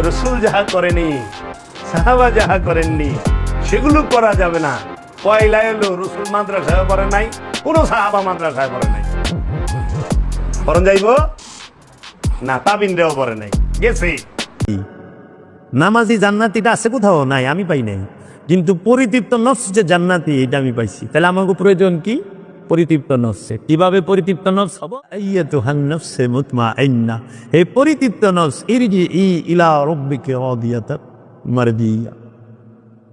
রাসূল যাহা করেনি, সাহাবা যাহা করেননি, সেগুলো করা যাবে না। পয়লা এলো রাসূল মাদ্রাসায় পড়ে নাই, কোন সাহাবা মাদ্রাসায় পড়ে নাই, পড়ন যাইব না, তাবিনরাও পড়ে নাই, গেছে। নামাজি জান্নাতিটা আছে কোথাও নাই, আমি পাই নাই। কিন্তু পরিতৃপ্ত নফস যে জান্নাতি, এটা আমি পাইছি। তাহলে আমাকে প্রয়োজন কি? পরিতৃপ্ত নফসে। কিভাবে পরিতৃপ্ত নফস হবো? আইয়াতুহান নাফসে মুতমাইন্না, হে পরিতৃপ্ত নফস, ইরজিই ইলা রাব্বিকি রাদিয়াতান মারদিয়া।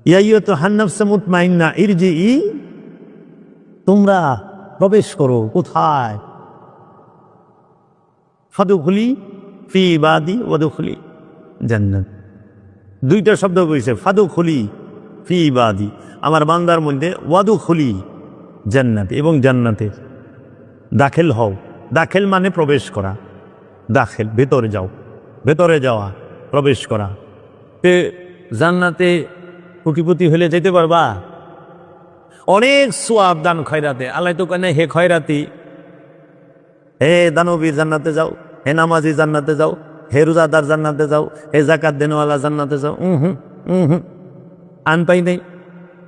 ইয়া আইয়াতুহান নাফসে মুতমাইন্না ইরজিই, তোমরা প্রবেশ করো কোথায়? ফাদখুলি ফি ইবাদি ওয়াদখুলি জান্নাত। দুইটা শব্দ কইছে, ফাদখুলি ফি ইবাদি, আমার বান্দার মধ্যে, ওয়াদখুলি জান্নাত, এবং জান্নাতে দাখিল হও। দাখিল মানে প্রবেশ করা, দাখিল ভেতরে যাও, ভেতরে যাওয়া, প্রবেশ করা। তে জান্নাতে কোটিপতি হলে যেতে পারবা? অনেক সোয়াব দান খয়রাতে। আল্লাহ তো কেন হে খয়রাতি, হে দানবীর জান্নাতে যাও, হে নামাজি জান্নাতে যাও, হে রোজাদার জান্নাতে যাও, হে জাকাত দেনওয়ালা জান্নাতে যাও। আমি পাই নাই।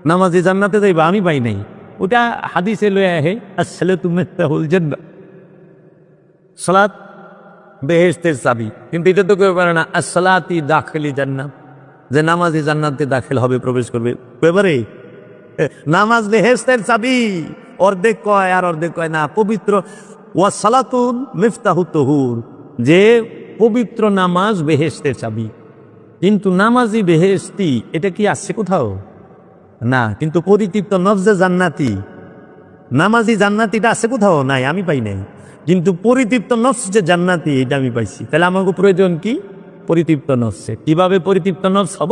নামাজি জান্নাতে যাইবা, আমি পাই নাই। ওটা হাদিসে লয়ে আহে, আসসালাতু মিফতাহুল জান্নাহ, সালাত বেহেশতের চাবি। কিন্তু এটা তো কেউ পারে না, আসসালাতি দাখিলি জান্নাহ, যে নামাজি জান্নাতে দাখিল হবে, প্রবেশ করবে। এবারে নামাজ বেহেশতের চাবি, অর্ধেক কয় আর অর্ধেক কয় না। পবিত্র ওয়াসালাতুন মিফতাহুত তুহুর, যে পবিত্র নামাজ বেহেশতের চাবি। কিন্তু নামাজি বেহেশতি, এটা কি আসছে কোথাও? না। কিন্তু পরিতৃপ্ত নফস যে জান্নাতি, নামাজি জান্নাতিটা আছে কোথাও নাই, আমি পাই নাই। কিন্তু পরিতৃপ্ত নফস যে জান্নাতি, এটা আমি পাইছি। তাহলে আমাকে প্রয়োজন কি? পরিতৃপ্ত নফসে। কিভাবে পরিতৃপ্ত নফস হব?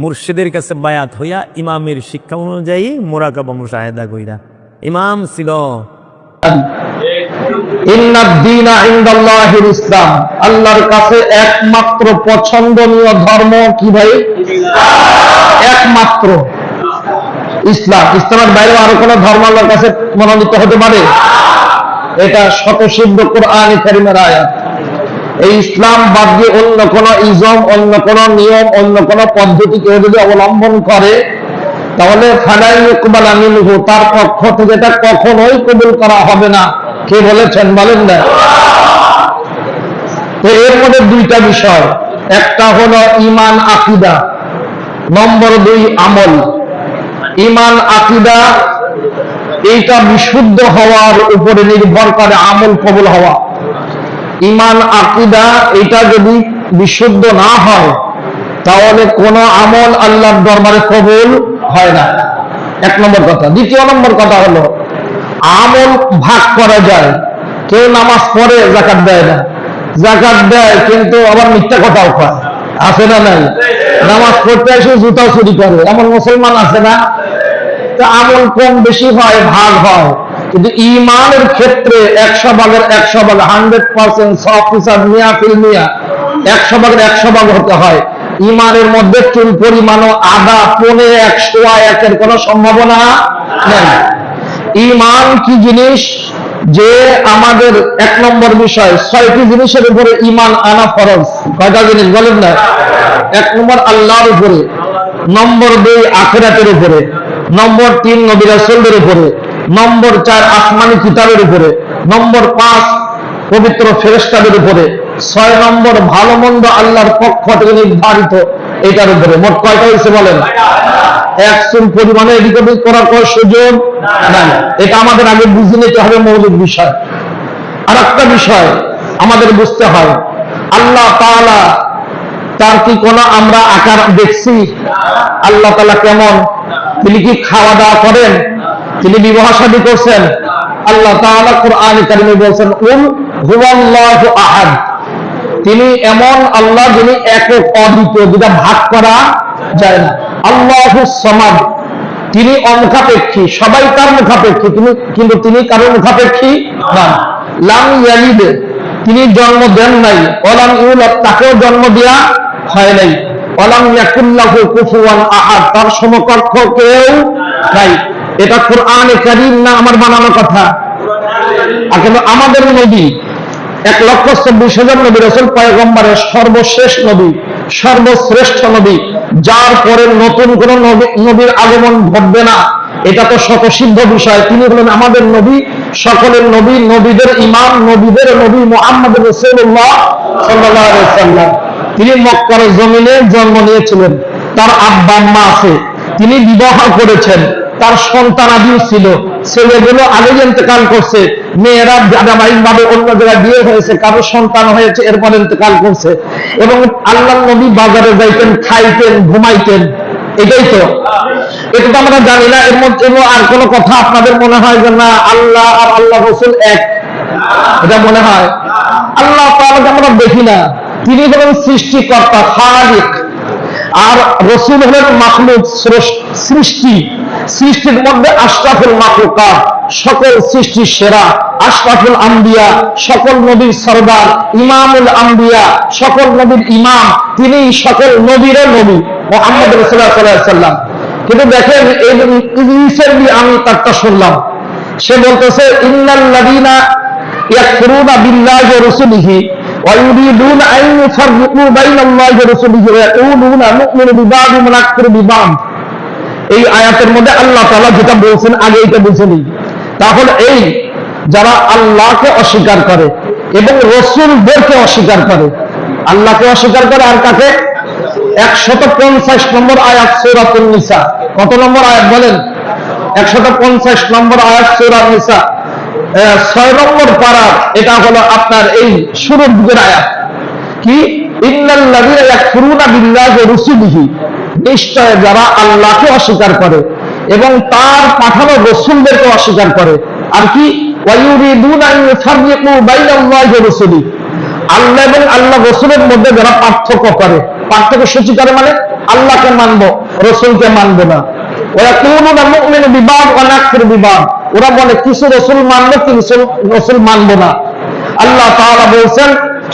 মুর্শিদের কাছে বায়াত হইয়া, ইমামের শিক্ষা অনুযায়ী মুরাকাবা মুশাহাদা কইরা। ইমাম ছিল ইসলাম, আল্লাহর কাছে একমাত্র পছন্দনীয় ধর্ম কি ভাই? একমাত্র ইসলাম। ইসলামের বাইরে আরো কোন ধর্ম আল্লাহর কাছে মনোনীত হতে পারে? এটা স্বতঃসিদ্ধ কোরআন কারীমের আয়াত। এই ইসলাম বাদ দিয়ে অন্য কোন ইজম, অন্য কোন নিয়ম, অন্য কোন পদ্ধতি কেউ যদি অবলম্বন করে, তাহলে ফালাই ইকবালা মিনহু, তার পক্ষ থেকে এটা কখনোই কবুল করা হবে না। কে বলেছেন? বলেন না। তো এর মধ্যে দুইটা বিষয়, একটা হলো ঈমান আকীদা, নম্বর 2 আমল। ঈমান আকীদা এইটা বিশুদ্ধ হওয়ার উপরে নির্ভর করে আমল কবুল হওয়া। ঈমান আকীদা এটা যদি বিশুদ্ধ না হয়, তাহলে কোন আমল আল্লাহর দরবারে কবুল হয় না। এক নম্বর কথা। দ্বিতীয় নম্বর কথা হলো, আমল ভাগ করা যায়। কেউ নামাজ পড়ে, যাকাত দেয় না, যাকাত দেয় কিন্তু আবার মিথ্যা কথাও কয়, আছে না নাই? নামাজ পড়তে এসে জুতা চুরি করে, এমন মুসলমান আছে না? তো আমল কম বেশি হয়, ভাগ হয়। কিন্তু ঈমানের ক্ষেত্রে 100 ভাগের 100 ভাগ, 100%, 100% মিয়া ফিল মিয়া, 100 ভাগের 100 ভাগ হতে হয়। ঈমানের মধ্যে চুল পরিমাণও আধা, পৌনে 100 কোন সম্ভাবনা নেই। ঈমান কি জিনিস? যে আমাদের 1 নম্বর বিষয়, 6টি জিনিসের উপরে ঈমান আনা ফরজ। কয়টা জিনিস বলেন না? 1 নম্বর আল্লাহর উপরে, নম্বর 2 আখিরাতের উপরে, নম্বর 3 নবী রাসূলদের উপরে, নম্বর 4 আসমানি কিতাবের উপরে, নম্বর 5 পবিত্র ফেরেশতাদের উপরে, 6 নম্বর ভালো মন্দ আল্লাহর পক্ষ থেকে নির্ধারিত, এটার উপরে। মোট কয়টা হয়েছে বলেন? 1 চুল পরিমাণে এদিক ওদিক করার কোনো সুযোগ নাই। এটা আমাদের আগে বুঝে নিতে হবে, মৌলিক বিষয়। আর একটা বিষয় আমাদের বুঝতে হয়, আল্লাহ তাআলা তার কি কোনো আমরা আকার দেখছি? আল্লাহ তাআলা কেমন? তিনি কি খাওয়া দাওয়া করেন? তিনি বিবাহ শাদী করছেন? আল্লাহ তাআলা কোরআনে কারিমে বলছেন, কুল হুয়াল্লাহু আহাদ, তিনি এমন আল্লাহ যিনি একক অদ্বিতীয়, যেটা ভাগ করা যায় না। আল্লাহুস সামাদ, তিনি অমুখাপেক্ষী, সবাই তার মুখাপেক্ষী, কিন্তু তিনি কারোর মুখাপেক্ষী না। লাম ইয়ালিদ, তিনি জন্ম দেন নাই। ওয়ালাম ইউলাদ, তাকেও জন্ম দেয়া হয় নাই। ওয়ালাম ইয়াকুল লাহু কুফুয়ান আহাদ, তার সমকক্ষ কেউ নাই। এটা কোরআনে কারীম না আমার বানানো কথা? কিন্তু আমাদের নবী 1,24,000 নবী রাসূল পয়গম্বরের সর্বশেষ নবী, সর্বশ্রেষ্ঠ নবী, যার পরে নতুন কোন নবীর আগমন ঘটবে না, এটা তো স্বতঃসিদ্ধ বিষয়। তিনি হলেন আমাদের নবী, সকলের নবী, নবীদের ইমাম, নবীদের নবী মুহাম্মদ রাসূলুল্লাহ সাল্লাল্লাহু আলাইহি ওয়াসাল্লাম। তিনি মক্কার জমিনে জন্ম নিয়েছিলেন, তার আব্বা আম্মা আছে, তিনি বিবাহ করেছেন, তার সন্তানাদিও ছিল, ছেলেগুলো আগে ইন্তেকাল করছে, মেয়েরা ধারাবাহিক ভাবে অন্য জায়গায় বিয়ে হয়েছে, কারো সন্তান হয়েছে, এরপর ইন্তেকাল করছে। এবং আল্লাহর নবী বাজারে যাইতেন, খাইতেন, ঘুমাইতেন, এটাই তো। এটা তো আমরা জানি না। এর মধ্যে আর কোনো কথা আপনাদের মনে হয় যে না আল্লাহ আর আল্লাহ রাসূল এক, এটা মনে হয়? আল্লাহ তাআলাকে আমরা দেখি না, তিনি হলেন সৃষ্টিকর্তা, খালিক, আর রাসূল হলেন মাখলুক, সৃষ্টি। সৃষ্টির মধ্যে আশরাফুল মাখলুকাত, সকল সৃষ্টির সেরা, আশরাফুল আম্বিয়া, সকল নবীর সরদার, ইমামুল আম্বিয়া, সকল নবীর ইমাম, তিনি সকল নবীরও নবী মুহাম্মদ রাসূলুল্লাহ সাল্লাল্লাহু আলাইহি ওয়াসাল্লাম। কিন্তু দেখেন এই ইবলিসের আমি তারটা শুনলাম, সে বলতেছে ইন্নাল্লাযীনা ইয়াকফুরুনা বিল্লাহি ওয়া রাসূলিহি ওয়া ইউরিদুনা আন ইউফাররিকু বাইনাল্লাহি ওয়া রাসূলিহি ওয়া ইয়াকুলুনা নু'মিনু বিবা'দিন ওয়া নাকফুরু বিবা'দ। এই আয়াতের মধ্যে আল্লাহ তাআলা যেটা বলছেন আগে এটা বুঝেনি। তাহলে এই যারা আল্লাহকে অস্বীকার করে এবং রাসূলদেরকে অস্বীকার করে, আল্লাহকে অস্বীকার করে আর কাকে? 150 নম্বর আয়াত সূরাতুন নিসা। কত নম্বর আয়াত বলেন? 150 নম্বর আয়াত সূরা নিসা, 6 নম্বর পারা। এটা হলো আপনার এই শুরুর দিকের আয়াত। কি? ইন্নাল্লাযীনা ইয়াকফুরুনা বিল্লাহি ওয়া রাসূলিহি, নিশ্চয় যারা আল্লাহকে অস্বীকার করে এবং তার পাঠানো রাসূলদেরকে অস্বীকার করে, আর কি ওয়া ইউরিদুনা আন ইউফাররিকু বাইনাল্লাহি ওয়া রাসূলিহি, আল্লাহ এবং আল্লাহ রাসূলের মধ্যে যারা পার্থক্য করে, পার্থক্য সৃষ্টি করে মানে আল্লাহকে মানবো, রাসূলকে মানবো না। ওয়া ইয়াকুলুনা নু'মিনু বিবা'দ ওয়া নাকফুরু বিবা'দ, ওরা বলে কিছু রাসূল মানবো, কিছু রাসূল মানবো না। আল্লাহ তাআলা বলেন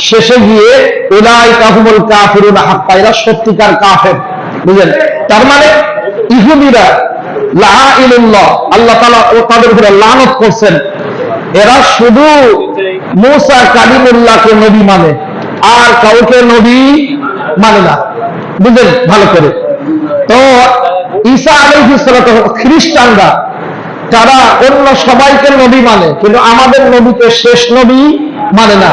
শেষে গিয়ে উলাইকা হুমুল কাফিরুনা হাক্কা, এরা সত্যিকার কাফের। বুঝলেন? তার মানে ইহুদিরা লাইনুল্লাহ, আল্লাহ তাআলা তাদের উপরে লানত করছেন, এরা শুধু মুসা কালিমুল্লাহকে নবী মানে, আর কাউকে নবী মানে না। বুঝলেন ভালো করে? তো ঈসা আলাইহিস সালাতু, খ্রিস্টানরা তারা অন্য সবাইকে নবী মানে, কিন্তু আমাদের নবীকে শেষ নবী মানে না।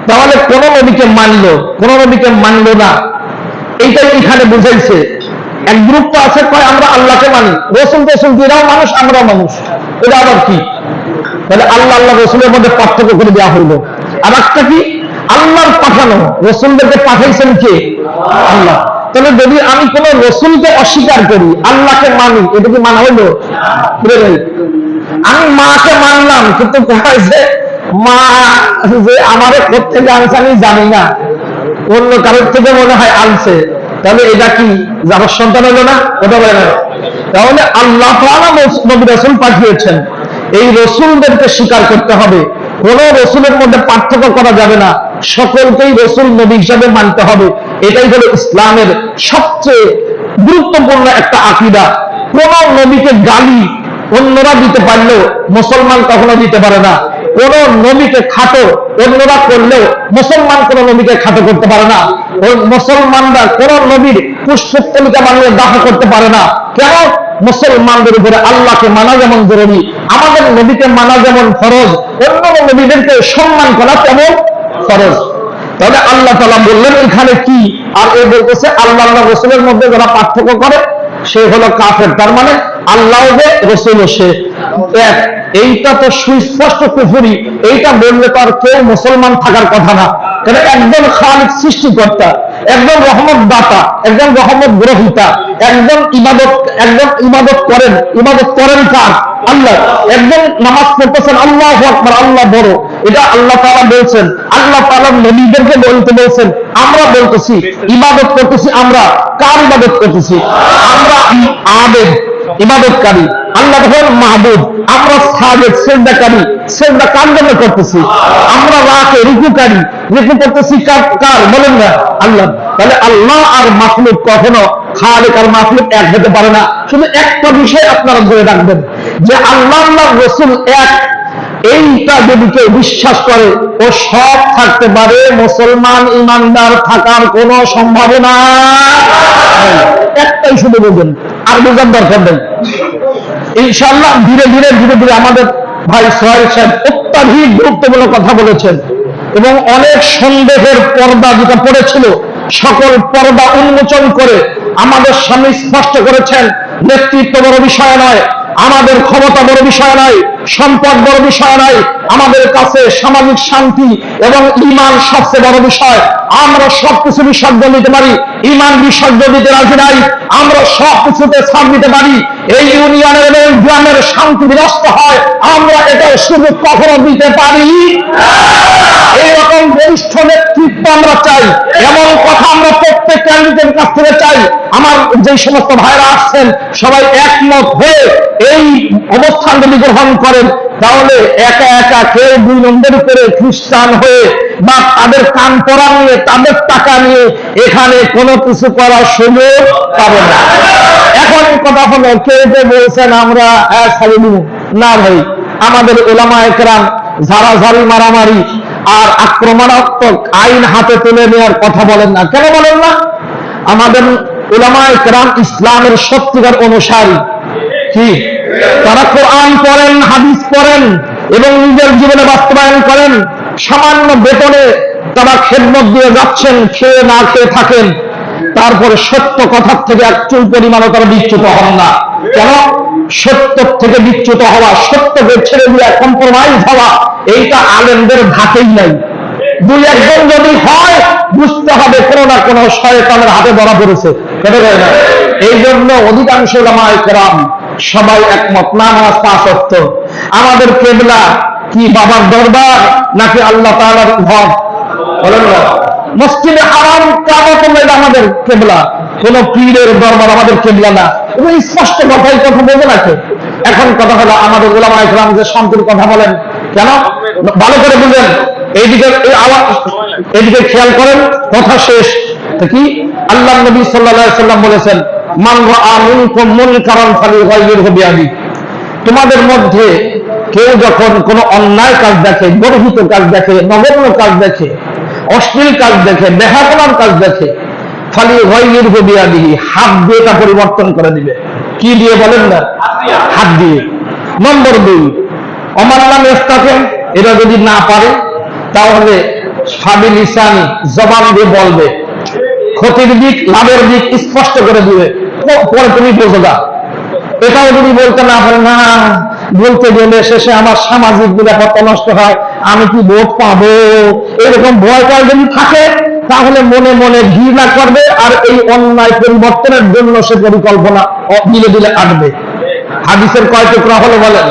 তাহলে কোন নবীকে মানলো, কোন নবীকে মানলো না, এইটাই এখানে বুঝাইছে। এক গ্রুপ তো আছে কয় আমরা আল্লাহকে মানি, রাসূল দিরাও মানুষ, আমরা মানুষ, এটা আবার কি? তাহলে আল্লাহ আল্লাহ রাসূলের মধ্যে পার্থক্য করে দেওয়া হইলো। আর একটা কি? আল্লাহর পাঠানো রাসূলদেরকে পাঠাইছেন কে? আল্লাহ। তাহলে যদি আমি কোন রাসূলকে অস্বীকার করি, আল্লাহকে মানি, এটা কি মানা হইলো? আমি মাকে মানলাম, কিন্তু যে মা যে আমারে কোত্থেকে আনছে আমি জানি না, অন্য কারোর থেকে মনে হয় আনছে, তাহলে এটা কি যার সন্তান হলো না? ওটা বলে না। তাহলে আল্লাহ তাআলা নবী রাসূল পাঠিয়েছেন, এই রাসূলদেরকে স্বীকার করতে হবে, কোন রাসূলের মধ্যে পার্থক্য করা যাবে না, সকলকেই রাসূল নবী হিসাবে মানতে হবে। এটাই হলো ইসলামের সবচেয়ে গুরুত্বপূর্ণ একটা আকীদা। কোন নবীকে গালি অন্যরা দিতে পারলেও মুসলমান কখনো দিতে পারে না। কোন নবীকে খাটো অন্যরা করলেও মুসলমান কোন নবীকে খাটো করতে পারে না। ওই মুসলমানরা কোন নবীর পুষ্পতলিকা বানিয়ে দাহ করতে পারে না। কেন? মুসলমানদের উপরে আল্লাহকে মানা যেমন জরুরি, আমাদের নবীকে মানা যেমন ফরজ, অন্য নবীদেরকে সম্মান করা তেমন ফরজ। তাহলে আল্লাহ তাআলা বললেন এখানে কি? আর এ বলতেছে আল্লাহ আল্লাহ রাসূলের মধ্যে যারা পার্থক্য করে সে হলো কাফের। তার মানে আল্লাহ যে রাসূল সে এক, এইটা তো সুস্পষ্ট কুফরি। এইটা বললে তো আর কেউ মুসলমান থাকার কথা না। কারণ একজন খালিক সৃষ্টিকর্তা, একজন রহমত দাতা, একজন রহমত গ্রহীতা, একজন ইবাদত করেন কার? আল্লাহ। একজন নামাজ পড়তেছেন, আল্লাহু আকবার, আল্লাহ বড়, এটা আল্লাহ তাআলা বলছেন। আল্লাহ তাআলা নবীদেরকে বলতে বলছেন, আমরা বলতেছি ইবাদত করতেছি। আমরা কার ইবাদত করতেছি? আমরা আবেদ, ইবাদতকারী। আল্লাহ হলেন মাহবুব, আমরা সাজেদ, সিজদাকারী, সিজদা কার জন্য করতেছি? আমরা রাকে, রুকুকারী, রুকু করতেছি কার? বলেন না, আল্লাহ। তাহলে আল্লাহ আর মাখলুক কখনো, খালিক আর মাখলুক এক হতে পারে না। শুধু একটা বিষয় আপনারা ধরে রাখবেন যে আল্লাহ আল্লাহ রাসূল এক, এইটা যদি কেউ বিশ্বাস করে ও সব থাকতে পারে, মুসলমান ইমানদার থাকার কোনো সম্ভাবনা নেই। একটাই শুধু বুঝবেন, আর বোঝার দরকার নেই। ইনশাআল্লাহ ধীরে ধীরে ধীরে ধীরে আমাদের ভাই সোহেল সাহেব অত্যাধিক গুরুত্বপূর্ণ কথা বলেছেন এবং অনেক সন্দেহের পর্দা যেটা পড়েছিল সকল পর্দা উন্মোচন করে আমাদের সামনে স্পষ্ট করেছেন। নেতৃত্ব বড় বিষয় নয়, আমাদের ক্ষমতা বড় বিষয় নয়, সম্পদ বড় বিষয় নয়, আমাদের কাছে সামাজিক শান্তি এবং ঈমান সবচেয়ে বড় বিষয়। আমরা সবকিছু বিসর্জন দিতে পারি, ঈমান বিসর্জন দিতে রাজি নাই। আমরা সবকিছুতে ছাড় দিতে পারি। এই ইউনিয়নের এবং গ্রামের শান্তি বিনষ্ট হয়, আমরা এটা সুযোগ কখনো দিতে পারি। এইরকম বরিষ্ঠ নেতৃত্ব আমরা চাই, এমন কথা আমরা প্রত্যেক ক্যান্ডিডেটের কাছ থেকে চাই। আমার যে সমস্ত ভাইরা আসছেন সবাই একমত হয়ে এই অবস্থান যদি গ্রহণ করেন, তাহলে একা একা কেউ 2 নম্বর করে খ্রিস্টান হয়ে বা তাদের কান পড়া নিয়ে তাদের টাকা নিয়ে এখানে কোনো কিছু করার সুযোগ পাবে না। এখন কথা হলো, কেউ যে বলছেন আমরা ছাড়ি দিব না, ভাই আমাদের উলামায়ে কেরাম ঝাড়াঝাড়ি মারামারি আর আক্রমণাত্মক আইন হাতে তুলে নেওয়ার কথা বলেন না। কেন বলেন না? আমাদের উলামায়ে কেরাম ইসলামের সত্যিকার অনুসারী। কি তারা কোরআন পড়েন, হাদিস পড়েন এবং নিজের জীবনে বাস্তবায়ন করেন। সামান্য বেতনে তারা খেদমত দিয়ে যাচ্ছেন, খেয়ে না খেয়ে থাকেন। তারপরে সত্য কথার থেকে এক চুল পরিমাণও তারা বিচ্যুত হন না। কেন? সত্য থেকে বিচ্যুত হওয়া, সত্যকে ছেড়ে দিয়ে কম্প্রোমাইজ হওয়া, এইটা আলেমদের ধাতেই নাই। 2-1 জন যদি হয়, বুঝতে হবে কোনো না কোনো শয়তানের হাতে ধরা পড়েছে। এই জন্য অধিকাংশ উলামায়ে কেরাম সবাই একমত, নামাজ 5 ওয়াক্ত। আমাদের কিবলা কি বাবার দরবার নাকি আল্লাহ তাআলার ঘর? বলেন না। মসজিদে হারাম কাবাতুল্লাহ আমাদের কিবলা, কোন পীরের দরবার আমাদের কিবলা না। এবং স্পষ্ট কথাই কথা বলবে নাকি? এখন কথা হলো, আমাদের উলামায়ে কেরাম যে শান্তির কথা বলেন, কেন? ভালো করে বুঝেন, এইদিকে এদিকে খেয়াল করেন, কথা শেষ কি আল্লাহ নবী সাল্লাল্লাহু আলাইহি সাল্লাম বলেছেন, মান রাআ মিনকুম মুনকারান ফালিয়ুগাইয়িরহু বিয়াদিহি। তোমাদের মধ্যে কেউ যখন কোনো অন্যায় কাজ দেখে, গর্হিত কাজ দেখে, নগণ্য কাজ দেখে, অশ্লীল কাজ দেখে, বেহায়াপনার কাজ দেখে, ফালিয়ুগাইয়িরহু বিয়াদিহি, হাত দিয়ে তা পরিবর্তন করে দিবে। কি দিয়ে বলেন না? হাত দিয়ে। নম্বর 2, ওমান লাম ইস্তাতি', এরা যদি না পারে তাহলে ফাবিলিসানি, জবান দিয়ে বলবে। ক্ষতির দিক লাভের দিক স্পষ্ট করে দিবে, পরে তুমি বোঝো না। এটাও যদি বলতে না পারে, না বলতে গেলে শেষে আমার সামাজিক নিরাপত্তা নষ্ট হয়, আমি কি ভোট পাবো, এরকম ভয়টা যদি থাকে, তাহলে মনে মনে ঘৃণা করবে আর এই অন্যায় পরিবর্তনের জন্য সে পরিকল্পনা দিলে দিলে আটবে। হাদিসের কয় টুকরা হলো বলেন?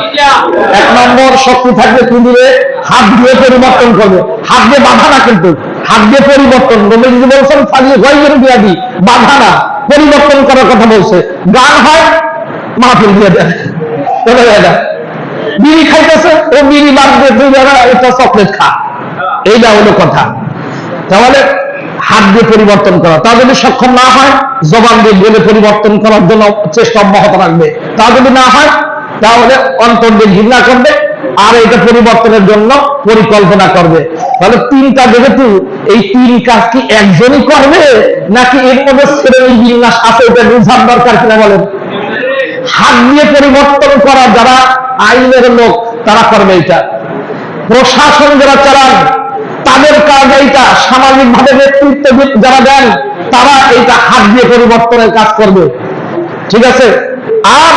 1 নম্বর, শক্তি থাকবে কি দিবে? হাত দিয়ে পরিবর্তন করবে। হাত দিয়ে বাধা না, কিন্তু হাত দিয়ে পরিবর্তন। নবীজি বলছেন ফালিয়ুগাইয়িরহু বিয়াদিহি, বাধা না, পরিবর্তন করার কথা বলছে। গান হয়, মাহফিল দিয়ে দেয়, চলে যায় না। বিড়ি খাইতেছে, ও বিড়ি বাদ দিয়ে তুই যারা এটা চকলেট খা, এইটা হলো কথা। তাহলে হাত দিয়ে পরিবর্তন করা, তা যদি সক্ষম না হয় জবান দিয়ে বলে পরিবর্তন করার জন্য চেষ্টা অব্যাহত রাখবে। তা যদি না হয় তাহলে অন্তর দিয়ে ঘৃণা করবে আর এটা পরিবর্তনের জন্য পরিকল্পনা করবে। তাহলে 3টা যেহেতু, এই 3 কাজ কি একজনই করবে নাকি এর মধ্যে শ্রেণী বিন্যাস আছে, এটা বোঝার দরকার কিনা বলেন? হাত দিয়ে পরিবর্তন করা যারা আইনের লোক তারা করবে এটা। প্রশাসন যারা চালান তাদের কাজ এইটা। সামাজিক ভাবে নেতৃত্ব যারা দেন তারা এইটা হাত দিয়ে পরিবর্তনের কাজ করবে। ঠিক আছে? আর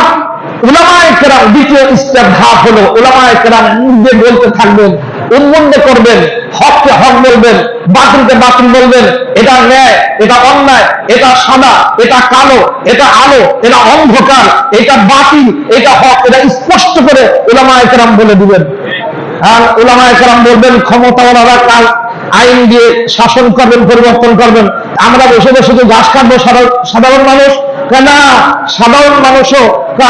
উলামায়ে কেরাম, দ্বিতীয় স্টেপ ধাপ হলো, উলামায়ে কেরাম মুখে বলতে থাকবেন, উন্মুক্ত করবেন, হককে হক বলবেন, বাতিলকে বাতিল বলবেন। এটা ন্যায়, এটা অন্যায়, এটা সাদা, এটা কালো, এটা আলো, এটা অন্ধকার, এটা বাতিল, এটা হক, এটা স্পষ্ট করে উলামায়ে কেরাম বলে দিবেন। আর উলামায়ে কেরাম বলবেন, ক্ষমতাওয়ালারা কাল আইন দিয়ে শাসন করবেন, পরিবর্তন করবেন। আমরা বসে বসে যে ঘাস কাটবো সাধারণ মানুষ, না সাধারণ মানুষও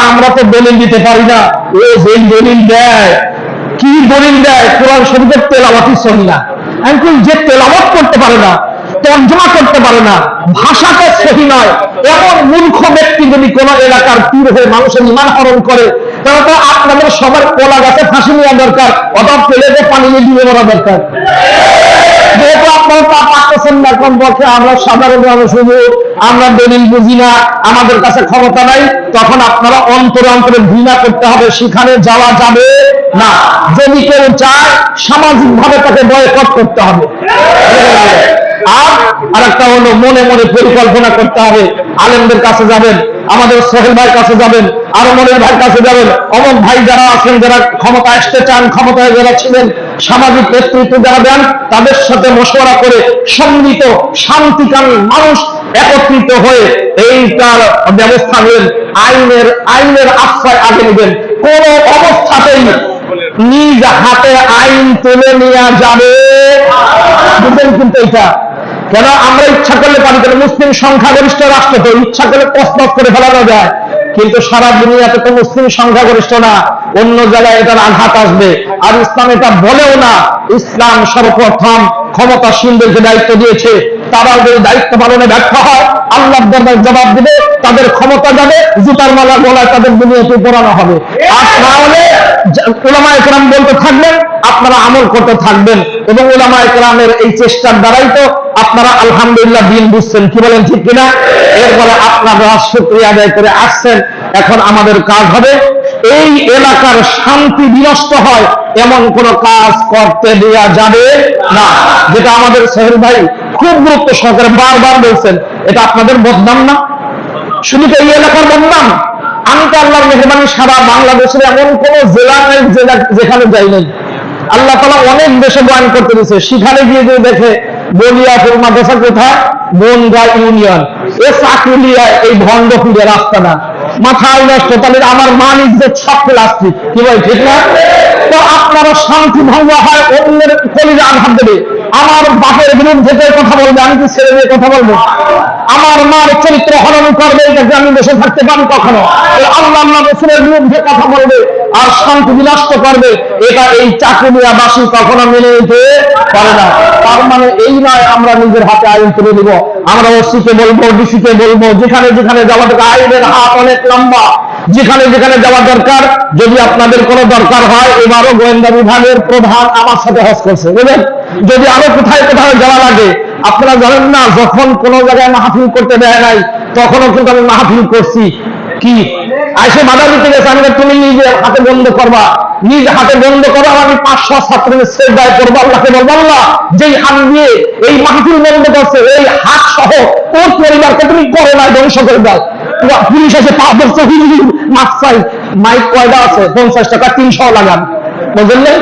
আমরা তো দলিল দিতে পারি না। ও যে দলিল দেয়, কি দলিল দেয়? কোরআন শরীফের তেলাওয়াতই সহি না। এখন যে তেলাওয়াত করতে পারে না, তর্জমা করতে পারে না, ভাষাটা সহি নয়, এমন মূর্খ ব্যক্তি যদি কোন এলাকার পীর হয়ে মানুষের ঈমান হরণ করে, তাহলে তো আপনাদের সবার কলা গাছে ফাঁসি নেওয়া দরকার, অথবা প্লেটে পানি নিয়ে ডুবে মরা দরকার। যেহেতু আপনারা তা পারতেছেন না, কমপক্ষে আমরা সাধারণভাবে শুধু আমরা দলিল বুঝি না, আমাদের কাছে ক্ষমতা নাই, তখন আপনারা অন্তরে অন্তরে ঘৃণা করতে হবে, সেখানে যাওয়া যাবে না। যদি কেউ চায় সামাজিক ভাবে তাকে বয়কট করতে হবে। আর একটা হলো মনে মনে পরিকল্পনা করতে হবে, আলেমদের কাছে যাবেন, আমাদের সোহেল ভাইয়ের কাছে যাবেন, আরো মনের ভাইয়ের কাছে যাবেন, অমক ভাই যারা আছেন, যারা ক্ষমতা আসতে চান, ক্ষমতায় যারা ছিলেন, সামাজিক নেতৃত্ব যারা দেন, তাদের সাথে মশওয়ারা করে সম্মিলিত শান্তিকামী মানুষ একত্রিত হয়ে এইটার ব্যবস্থা নেবেন। আইনের আশ্রয় আগে নেবেন। কোন অবস্থাতেই নিজ হাতে আইন তুলে নেওয়া যাবে বুঝলেন কিন্তু এটা। কেন আমরা ইচ্ছা করলে পারি, কেন মুসলিম সংখ্যাগরিষ্ঠ রাষ্ট্র তো ইচ্ছা করলে কসরত করে ফেলানো যায়, কিন্তু সারা দুনিয়াতে তো মুসলিম সংখ্যাগরিষ্ঠ না, অন্য জায়গায় এটার আঘাত আসবে। আর ইসলাম এটা বলেও না। ইসলাম সর্বপ্রথম ক্ষমতাসীনদেরকে দায়িত্ব দিয়েছে, তারা যদি দায়িত্ব পালনে ব্যর্থ হয় আল্লাহর দরবারে জবাব দিবে, তাদের ক্ষমতা যাবে, জুতার মালা গলায় তাদের দুনিয়াতে পড়ানো হবে। আর না হলে উলামায়ে কেরাম বলতে থাকবেন, আপনারা আমল করতে থাকবেন, এবং উলামায়ে কেরামের এই চেষ্টার দ্বারাই তো আপনারা আলহামদুলিল্লাহ দিন বুঝছেন, কি বলেন ঠিক কিনা? এরপরে আপনারা শুকরিয়া আদায় করে আসছেন। এখন আমাদের কাজ হবে এই এলাকার শান্তি বিনষ্ট হয় এমন কোন কাজ করতে দেওয়া যাবে না, যেটা আমাদের সোহেল ভাই খুব গুরুত্ব সহকারে বারবার বলছেন। এটা আপনাদের বদনাম না, শুধু এই এলাকার বদনাম। আমি তো আল্লাহর মেহরবানি সারা বাংলাদেশের এমন কোন জেলা নেই যেখানে যাই নাই। আল্লাহ তাআলা অনেক দেশে বয়ান করতে দিয়েছে, সেখানে গিয়ে যে দেখে বলিয়াপুর মাদ্রাসা কোথায়, বনগা ইউনিয়ন, এ চাকুলিয়া, এই ভণ্ডপুরের রাস্তা না, মাথায় নষ্ট। তাহলে আমার মান ইজ্জত সব প্লাস্টিক, কি বল ঠিক না? তো আপনারা শান্তি ভঙ্গ হয়, অন্যের কলিজা আঘাত দেবে। আমার বাপের বিরুদ্ধে কথা বলবে, আমি কি ছেড়ে দিয়ে কথা বলবো? আমার মার চরিত্র হরণ করবে, এটাকে আমি দেশে থাকতে পারি কখনো? আল্লাহ রাসূলের বিরুদ্ধে কথা বলবে আর শান্তি বিনষ্ট করবে, এটা এই চাকুলিয়াবাসী কখনো মেনে নিতে পারে না। তার মানে এই নয় আমরা নিজের হাতে আইন তুলে দিব। আমরা ওসিকে বলবো, ডিসিকে বলবো, যেখানে যেখানে যাওয়া দরকার, আইনের হাত অনেক লম্বা, যেখানে যেখানে যাওয়া দরকার। যদি আপনাদের কোনো দরকার হয়, এবারও গোয়েন্দা বিভাগের প্রধান আমার সাথে হজ করছে, বুঝলেন? যদি আরো কোথায় কোথায় যাওয়া লাগে, আপনারা জানেন না, যখন কোন জায়গায় মাহফিল করতে দেয় নাই, তখনও কিন্তু আমি মাহফিল করছি। কি আইসে বাধা দিতে গেছে, আমি তুমি নিজে হাতে বন্ধ করবা, নিজ হাতে বন্ধ করো, আমি 500 ছাত্রদের সেজদায় করবো, আল্লাহকে বলবো, আল্লাহ যেই হাত দিয়ে এই মাহফিল বন্ধ করছে, এই হাত সহ ওর পরিবারকে তুমি করো না, ধ্বংস করে দাও। পুলিশ এসে 5 বছর মাছ চাই, মাইক কয়টা আছে, 50 টাকা 300 লাগান, বুঝলেন?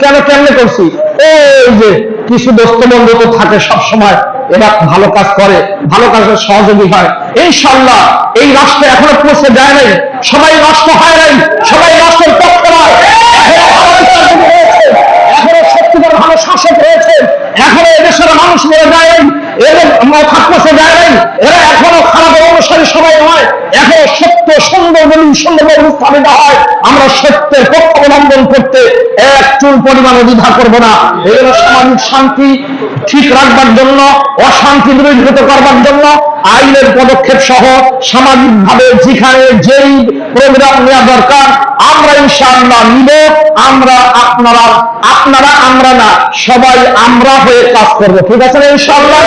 কেন কেমনে করছি? এই যে কিছু দোস্ত বন্ধু তো থাকে সব সময়, এরা ভালো কাজ করে, ভালো কাজের সহযোগী হয়। ইনশাআল্লাহ এই রাষ্ট্রে এখনো পৌঁছে যায় নাই, সবাই নষ্ট হয় নাই, সবাই নষ্টের পক্ষে নয়, এখনো সত্যিকার ভালো শাসক রয়েছে, এখনো এদেশের মানুষ মরে যায় নাই, এদের থাকতে যায় নাই, এরা এখনো খারাপ অনুসারী সবাই নয়, এখনো সত্য সুন্দর বলি সুন্দরভাবে স্থাপিত হয়। আমরা সত্যের পক্ষ অবলম্বন করতে এক চুল পরিমাণ দ্বিধা করবো না। এগুলো সামাজিক শান্তি ঠিক রাখবার জন্য, অশান্তি দূরীভূত করবার জন্য আইনের পদক্ষেপ সহ সামাজিক ভাবে যেখানে যেই প্রোগ্রাম নেওয়া দরকার আমরা ইনশাআল্লাহ নিব। আমরা আপনারা আমরা না, সবাই আমরা হয়ে কাজ করবো, ঠিক আছে না? ইনশাআল্লাহ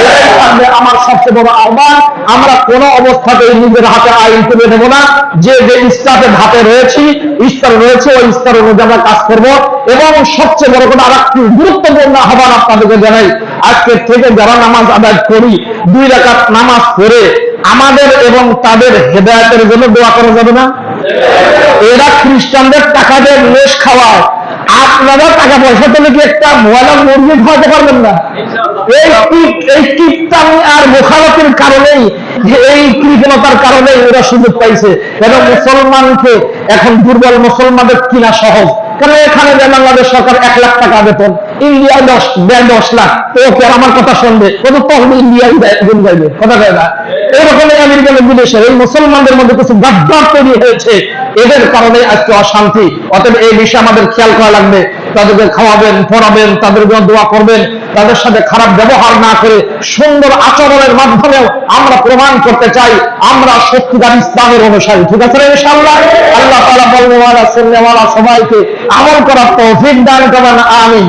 এটাই থাকবে আমার সবচেয়ে বড় আহ্বান। আমরা কোনো অবস্থাতেই নিজের হাতে আইন তুলে নেব না। যে যে স্তরের ধাপে রয়েছে ওই স্তর অনুযায়ী আমরা কাজ করব। এবং সবচেয়ে বড় কথা, আর একটি গুরুত্বপূর্ণ আহ্বান আপনাদেরকে জানাই, আজকের থেকে যারা নামাজ আদায় করি, 2 রাকাত নামাজ পড়ে আমাদের এবং তাদের হেদায়েতের জন্য দোয়া করা যাবে না? এরা খ্রিস্টানদের টাকা দিয়ে মেষ খাওয়ায়, আপনারা টাকা পয়সা পেলে কি একটা ময়লা মুরগি খাওয়াতে পারবেন না? এই কীর্তানি আর মোখালতের কারণেই, এই কৃপণতার কারণেই ওরা সুযোগ পাইছে। এবং মুসলমানকে এখন দুর্বল মুসলমানদের কিনা সহজ, কারণ এখানে বাংলাদেশ সরকার 1 লাখ টাকা বেতন, ইন্ডিয়ায় 10 লাখ। ওকে আমার কথা শুনবে, ও তো তখন ইন্ডিয়ায় গুণ গাইবে, কথা কয় না? এরকম আমেরিকানের বিদেশে এই মুসলমানদের মধ্যে কিছু গাদ্দার তৈরি হয়েছে, এদের কারণে আজকে অশান্তি। অতএব এই বিষয়ে আমাদের খেয়াল করা লাগবে। তাদেরকে খাওয়াবেন, পড়াবেন, তাদের জন্য দোয়া করবেন, তাদের সাথে খারাপ ব্যবহার না করে সুন্দর আচরণের মাধ্যমেও আমরা প্রমাণ করতে চাই আমরা সত্যিকার ইসলামের অনুসারী। ঠিক আছে ইনশাআল্লাহ? আল্লাহ তাআলা বলনেওয়ালা শুননেওয়ালা সবাইকে আমল করার তৌফিক দান করেন, আমিন।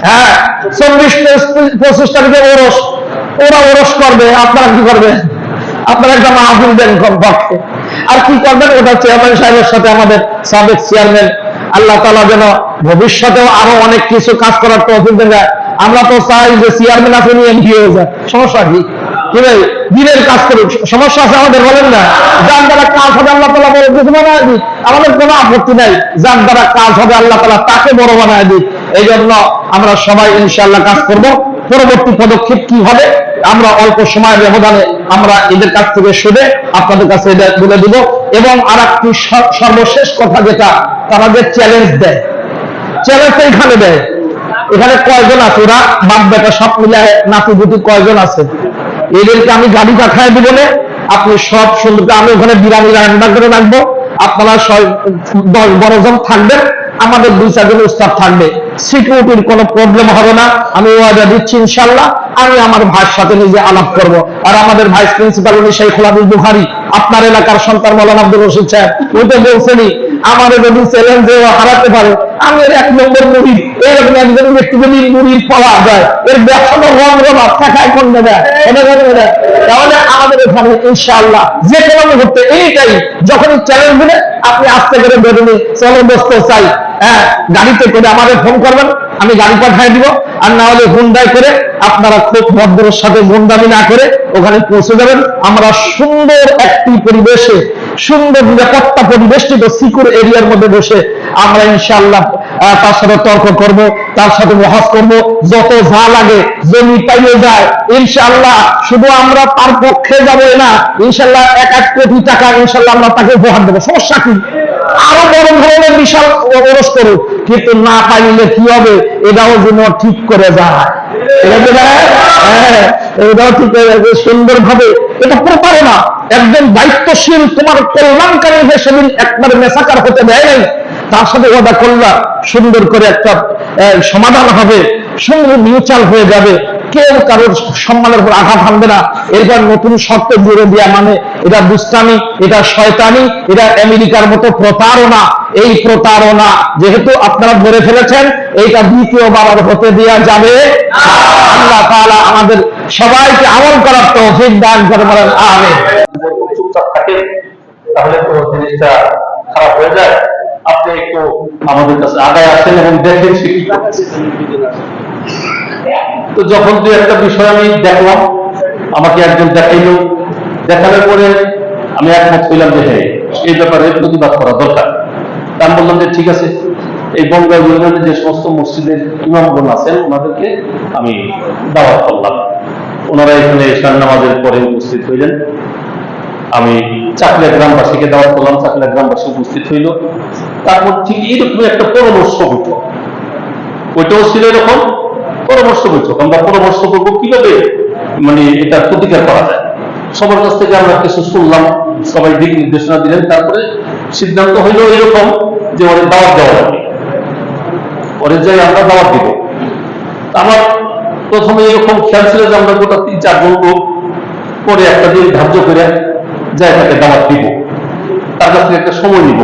হ্যাঁ, 24-25 তারিখে ওরা ওরস করবে, আপনারা কি করবেন? আপনারা একটা মাহফিল দেন কমপক্ষে। আর কি করবেন? ওটা চেয়ারম্যান সাহেবের সাথে, আমাদের সাবেক চেয়ারম্যান, আল্লাহ তাআলা যেন ভবিষ্যতেও আরো অনেক কিছু কাজ করার তৌফিক দেন। আমরা তো চাই যে চেয়ারম্যান আপনি এমপি হয়ে যায়, সমস্যা কি? কি ভাই, দিনের কাজ করুক, সমস্যা আছে আমাদের? বলেন না। যার দ্বারা কাজ হবে আল্লাহ তাআলা বড় কিছু বানায় দিক, আমাদের কোনো আপত্তি নাই। যার দ্বারা কাজ হবে আল্লাহ তাআলা তাকে বড় বানায় দিক। এই জন্য আমরা সবাই ইনশাআল্লাহ কাজ করব। পরবর্তী পদক্ষেপ কি হবে আমরা অল্প সময়ের ব্যবধানে আমরা এদের কাছ থেকে শুনে আপনাদের কাছে এটা বলে দিব। এবং আর একটি সর্বশেষ কথা, যেটা তারা যে চ্যালেঞ্জ দেয়, চ্যালেঞ্জটা এখানে দেয়। এখানে কয়জন আছে? ওরা বাপ বেটা সব মিলে নাতি গুটি কয়জন আছে? এদেরকে আমি গাড়ি পাঠায় দিব না, আপনি সব সুন্দর, আমি ওখানে বিরিয়ানি রান্না করে রাখবো, আপনারা 10-12 জন থাকবেন, আমাদের 2-4 জন স্টাফ থাকবে, সিকিউরিটির কোনো প্রবলেম হবে না, আমি ওয়াদা দিচ্ছি ইনশাআল্লাহ। আমি আমার ভাইয়ের সাথে নিজে আলাপ করব। আর আমাদের ভাইস প্রিন্সিপাল উনি শেখুল হাদিস বুখারী, আপনার এলাকার সন্তান মাওলানা আব্দুর রশিদ সাহেব, উনি তো বলছেনই আমাদের যদি চ্যালেঞ্জে হারাতে পারে আমি এর 1 নম্বর মুরিদ। এইরকম একজন ব্যক্তি যদি মুরিদ পাওয়া যায়, এর ব্যবসাটা রমরমা থাকায় কোন দেবে, তাহলে আমাদের এখানে ইনশাআল্লাহ যে কোনো মুহূর্তে এইটাই, যখনই চ্যালেঞ্জ দিলে আপনি আস্তে করে বেরোনি, চলো দোস্ত চাই, হ্যাঁ গাড়িতে করে আমাদের ফোন করবেন, আমি গাড়ি পাঠিয়ে দিব। আর না হলে হুন্ডাই করে আপনারা খুব ভদ্রের সাথে গুন্ডামি না করে ওখানে পৌঁছে যাবেন। আমরা সুন্দর একটি পরিবেশে, সুন্দর নিরাপত্তা পরিবেষ্টিত সিকিউর এরিয়ার মধ্যে বসে আমরা ইনশাআল্লাহ তার সাথে তর্ক করব, তার সাথে বহস করব, যত যা লাগে জমি পাইয়ে যায় ইনশাআল্লাহ। শুধু আমরা তার পক্ষে যাবো না, ইনশাআল্লাহ 1 কোটি টাকা ইনশাআল্লাহ আমরা তাকে উপহার দেবো, সমস্যা কি? আরো বড় ধরনের বিশাল ওরস করুক, কিন্তু না পাইলে কি হবে এটাও যেন ঠিক করে যায়। এটাও ঠিক করে যাবে সুন্দর ভাবে। এটা প্রতারণা। একজন দায়িত্বশীল তোমার কল্যাণকারী যে সেদিন একবারে মেসাকার হতে দেয় নাই, তার সাথে ওয়াদা করলা সুন্দর করে একটা সমাধান হবে, সুন্দর মিউচুয়াল হয়ে যাবে, কেউ কারোর সম্মানের উপর আঘাত হানবে না। এরপর নতুন শর্ত জুড়ে দেওয়া মানে এটা দুষ্টামি, এটা শয়তানি, এটা আমেরিকার মতো প্রতারণা। এই প্রতারণা যেহেতু আপনারা ধরে ফেলেছেন, এইটা দ্বিতীয়বার আর হতে দেওয়া যাবে না। আল্লাহ তাআলা আমাদের সবাইকে আমল করার তৌফিক দান করে বলেন আমিন। চুপচাপ থাকেন তাহলে তো জিনিসটা খারাপ হয়ে যায়। আপনি একটু আমাদের কাছে আগায় আসেন এবং দেখেন সে কি করছে। তো যখন দু একটা বিষয় আমি দেখলাম, আমাকে একজন দেখাইল, দেখানোর পরে আমি একমত হইলাম যে হ্যাঁ এই ব্যাপারে প্রতিবাদ করা দরকার। আমি বললাম যে ঠিক আছে, এই বনগাঁ ইউনিয়নের যে সমস্ত মসজিদের ইমামগণ আছেন ওনাদেরকে আমি দাওয়াত করলাম। ওনারা এখানে ঈশান নামাজের পরে উপস্থিত হইলেন। আমি চাকলা গ্রামবাসীকে দাওয়াত করলাম, চাকলা গ্রামবাসী উপস্থিত হইল। তারপর ঠিক এইরকম একটা পরামর্শ বৈঠক, ওইটাও ছিল এরকম পরামর্শ বৈঠক। আমরা পরামর্শ করবো কিভাবে মানে এটা প্রতিকার করা যায়। সবার কাছ থেকে আমরা কিছু শুনলাম, সবাই দিক নির্দেশনা দিলেন। তারপরে সিদ্ধান্ত হইল এরকম যে ওরে দাওয়াত দেওয়া যাবে, ওরে যাই আমরা দাওয়াত দিব। আমার প্রথমে এরকম খেয়াল ছিল যে আমরা গোটা 3-4 জন লোক পরে একটা দিন ধার্য করে যাই তাকে দাওয়াত দিব, তার কাছ থেকে একটা সময় নিব,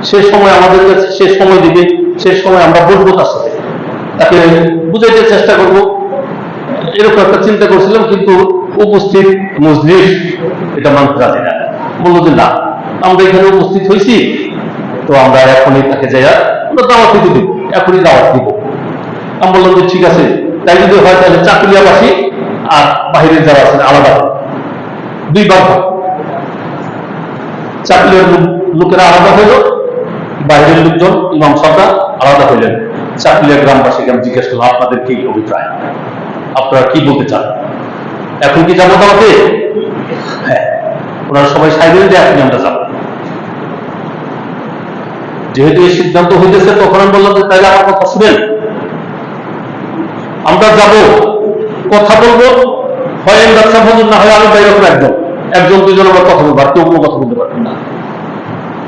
সে সময় আমাদের কাছে সে সময় দিবে, সে সময় আমরা বলবো তার সাথে, তাকে বুঝাইতে চেষ্টা করব, এরকম একটা চিন্তা করছিলাম। কিন্তু উপস্থিত মজলিস এটা মানতে রাজি না, বললো যে না আমরা এখানে উপস্থিত হয়েছি, তো আমরা এখনই তাকে যাই আমরা দাওয়াত দিতে দিব, এখনই দাওয়াত দিব। আমি বললাম যে ঠিক আছে, তাই যদি হয় তাহলে চাকুলিয়াবাসী আর বাহিরের যারা আছেন আলাদা, 2 ভাগ। চাকুলিয়ার লোকেরা আলাদা হইল, বাইরের লোকজন ইমাম সাহেবরা আলাদা হইলেন। চাকুলিয়া গ্রামবাসীকে আমি জিজ্ঞেস করলাম আপনাদের কি অভিপ্রায়, আপনারা কি বলতে চান, এখন কি যাবো দাওয়াতে? হ্যাঁ, ওনারা সবাই সাইডে যে আপনি আমরা যাবো। যেহেতু এই সিদ্ধান্ত হইতেছে তখন আমি বললাম যে তাইলে আমার কথা শুনেন, আমরা যাব, কথা বলবো, হয় ব্যবসা বলুন, না হয় আমি বাইরে একজন 2জন আমরা কথা বলবো, আর কেউ কোনো কথা বলতে পারবেন না,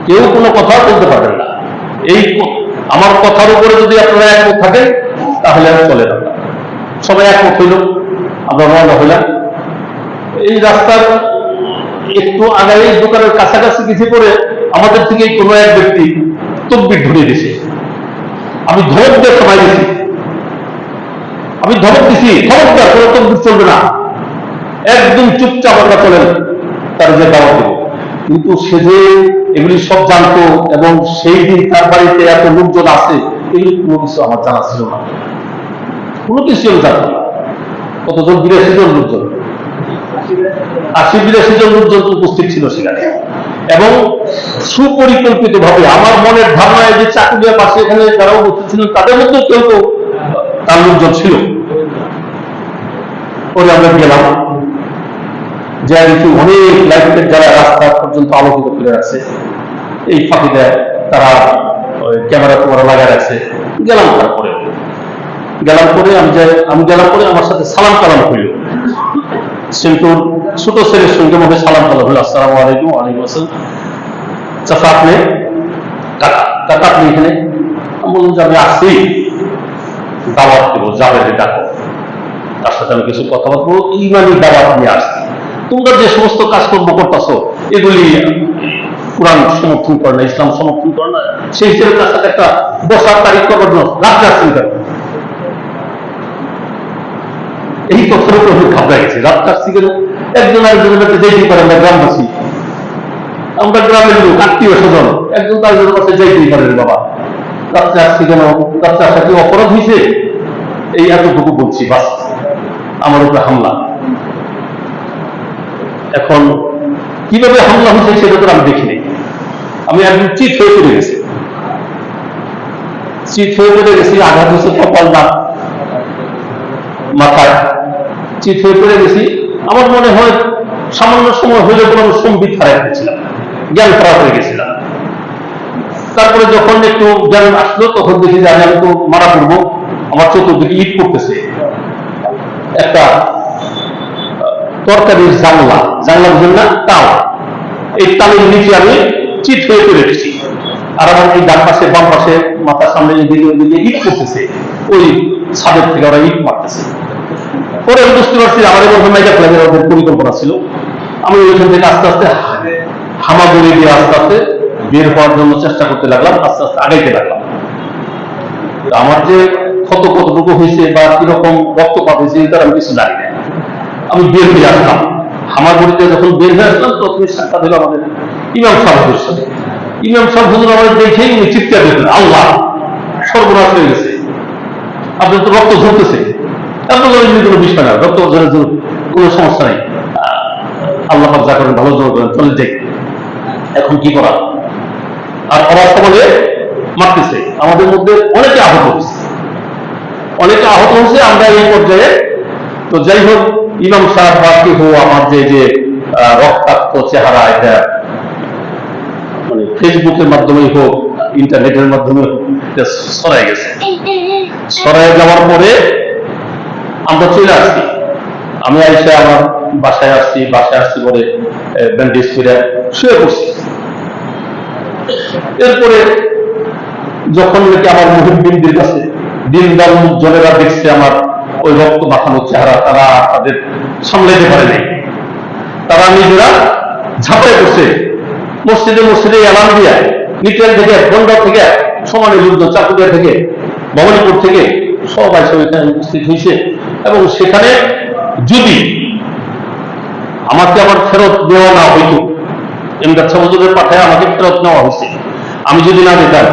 কেউ কোনো কথা বলতে পারবেন না। এই আমার কথার উপরে যদি আপনারা একমত থাকেন তাহলে আর চলে না। সবাই একমত হইল, আমরা রওনা হইলাম। এই রাস্তার একটু আগে দোকানের কাছাকাছি কিছু করে আমাদের থেকে কোনো এক ব্যক্তি তকবির ধরে দিয়েছে। আমি ধমক দিয়ে সময় দিয়েছি, আমি ধমক দিছি, খবরদার কোনো তকবির চলবে না, একদম চুপচাপ আমরা চলেন, তার যে দাওয়াত দেব। কিন্তু সে যে এগুলি সব জানতো এবং সেই দিন তার বাড়িতে এত লোকজন আছে, এগুলি কোনো কিছু আমার জানা ছিল না, কোনো কিছু আমি জানতাম না। কতজন? 82 জন লোকজন, 80-82 জন লোকজন উপস্থিত ছিল সেখানে। এবং সুপরিকল্পিত ভাবে আমার মনের ধারণায় যে চাকুলিয়া পাশে এখানে যারা উপস্থিত ছিলেন তাদের মধ্যে কেউ কেউ তার লোকজন ছিল। পরে আমরা গেলাম, যে দেখি অনেক লাইটের যারা রাস্তা পর্যন্ত আলোকিত করে রাখছে, এই ফাঁকিতে তারা ক্যামেরা ট্যামেরা লাগায় রাখছে। গেলাম, তারপরে গেলাম পরে আমি গেলাম পরে আমার সাথে সালাম কালাম হইল। সিন্টুর ছোট ছেলের সঙ্গে মধ্যে সালাম কালাম হইল, আসসালামু আলাইকুম। ওয়ালাইকুম আসসালাম। চাচা আপনি? কাকা আপনি এখানে? আমি বললাম যে আমি আসছি দাওয়াত দেবো, যাবে ডাকো, তার সাথে আমি কিছু কথাবার্তা বলবো, ইমানি দাওয়াত নিয়ে আসছি। তোমরা যে সমস্ত কাজকর্ম করতেছো এগুলি কোরআন সমর্থন করে না, ইসলাম সমর্থন করে না, সেই হিসেবে তার সাথে একটা বসার তারিখ করার জন্য রাখতে চিন্তা করে। এই কথার উপর আমি ঘাবড়ে গেছি। রাত আসছি কেন? একজন আরেকজনের কাছে যেতেই পারে, আমরা গ্রামবাসী, আমরা গ্রামের লোক, আত্মীয় স্বজন, একজন তার কাছে যাইতেই পারে। বাবা রাত্রে আসছি কেন? রাত্রে আসা কি অপরাধ হয়েছে? এই এতটুকু বলছি, বাস আমার উপরে হামলা। এখন কিভাবে হামলা হয়েছে সেটা তো আমি দেখিনি। আমি একদম চিত হয়ে পড়ে গেছি, চিত হয়ে পড়ে গেছি। আঘাত হয়েছে কপাল, না মাথায়, চিত হয়ে পড়ে গেছি। আমার মনে হয় সামান্য সময় হইলে কোনো সম্বিত হারাই ফেলেছিলাম, জ্ঞান খারাপ হয়ে গেছিলাম। তারপরে যখন একটু জ্ঞান আসলো তখন দেখি যে আমি তো মারা পড়বো। আমার চতুর্দিকে ইট করতেছে, একটা তরকারির জানলা বুঝলেন না, তাও এই তালের নিচে আমি চিত হয়ে পড়ে গেছি। আর আমার এই ডান পাশে বাম পাশে মাথার সামনে দিকে ইট করতেছে, ওই ছাদের থেকে ওরা ইট মারতেছে। পরে আমি বুঝতে পারছি আমার এবার মাইকা ফ্ল্যাগের ওদের পরিকল্পনা ছিল। আমি ওইখান থেকে আস্তে আস্তে হামাগুড়ি দিয়ে আস্তে আস্তে বের হওয়ার জন্য চেষ্টা করতে লাগলাম, আস্তে আস্তে আগাইতে লাগলাম। আমার যে ক্ষত কতটুকু হয়েছে বা কিরকম রক্তপাত হয়েছে এটা আমি কিছু জানি না। আমি বের হয়ে আসলাম, হামাগুড়িতে যখন বের হয়ে আসলাম প্রথমে সাক্ষাৎ হলো আমাদের ইমাম সাহেবের সাথে। ইমাম সাহেব হুজুর আমাদের দেখেই উনি চিৎকার দিতেন, আল্লাহ সর্বনাশ হয়ে গেছে, আপনার তো রক্ত ঝরতেছে। কোনো বিষয় না, রক্ত ঝরে কোনো সমস্যা নেই, আল্লাহ যা করেন ভালো জোর করেন, চলে যাই, এখন কি করা? আর ওরা সমাজে মারতেছে। আমাদের মধ্যে অনেকে আহত হয়েছে, আমরা এই পর্যায়ে। তো যাই হোক, ইমাম সাহেব বা কি হোক, আমার যে রক্তাক্ত চেহারা, এটা মানে ফেসবুকের মাধ্যমে হোক, ইন্টারনেটের মাধ্যমে হোক, এটা ছড়াই গেছে। ছড়াই যাওয়ার পরে আমরা চলে আসছি। আমি আইসা আমার বাসায় আসছি পরে ব্যান্ডেজ করে শুয়ে পড়ছি। এরপরে যখন নাকি আমার মুহিববিনদের কাছে দিনদার জনেরা দেখছে আমার ওই রক্ত মাখানো চেহারা, তারা তাদের সামলাইতে পারে নাই, তারা নিজেরা ঝাঁপায় পড়ছে মসজিদে এলান দিয়া, নিটেল থেকে, বন্দর থেকে, সমানে যুদ্ধ, চাকুলিয়া থেকে, ভবানীপুর থেকে সবাই এখানে উপস্থিত হয়েছে। এবং সেখানে যদি আমাকে আমার ফেরত দেওয়া না হইতো, এমদাদ সাহেব হুজুরের পাঠায় আমাকে ফেরত নেওয়া হয়েছে, আমি যদি না দিতাম,